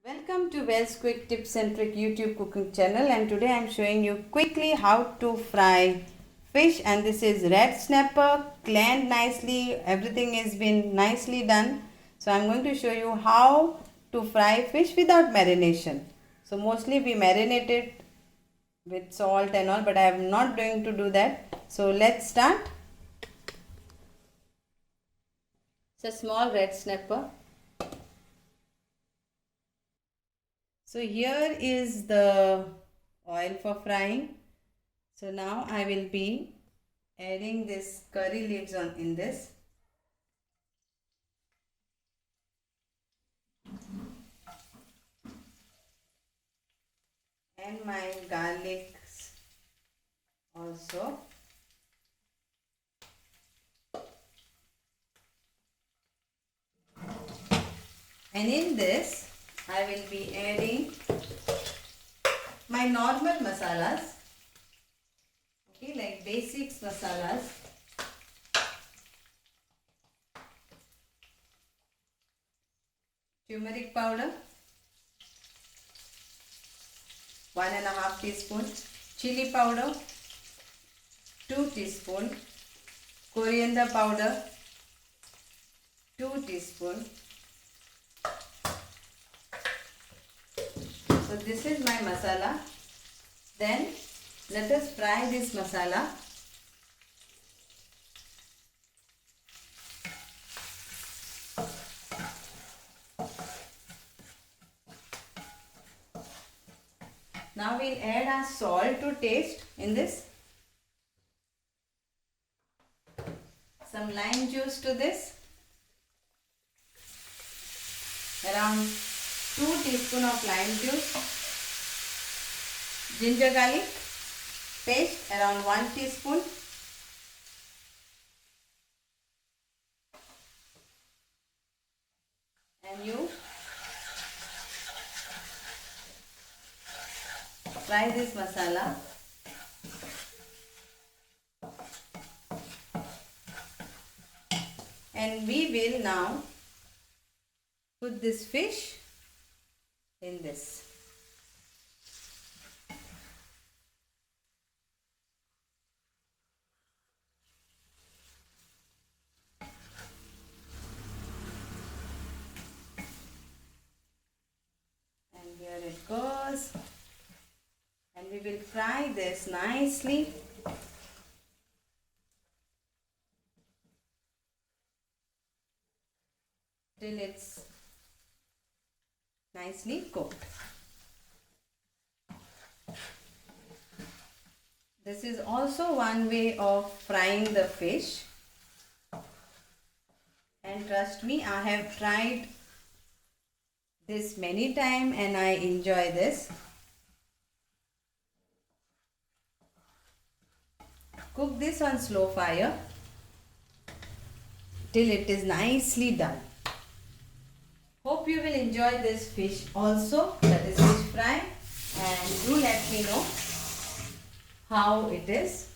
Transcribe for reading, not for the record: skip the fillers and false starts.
Welcome to Wells Quick Tips and Trick YouTube cooking channel, and today I am showing you quickly how to fry fish. And this is red snapper, cleaned nicely, everything has been nicely done. So I am going to show you how to fry fish without marination. So mostly we marinate it with salt and all, but I am not going to do that. So let's start. It's a small red snapper. So here is the oil for frying. So now I will be adding this curry leaves in this. And my garlics also. And in this I will be adding my normal masalas, okay, like basics masalas. Turmeric powder, 1.5 teaspoon, chili powder, 2 teaspoon, coriander powder, 2 teaspoon. So this is my masala. Then let us fry this masala. Now we'll add our salt to taste in this. Some lime juice to this. Around 2 teaspoon of lime juice, ginger garlic paste around 1 teaspoon, and you fry this masala. And we will now put this fish in this. And here it goes. And we will fry this nicely till it's nicely cooked. This is also one way of frying the fish, and trust me, I have tried this many times and I enjoy this. Cook this on slow fire till it is nicely done. Hope you will enjoy this fish also, that is fish fry, and do let me know how it is.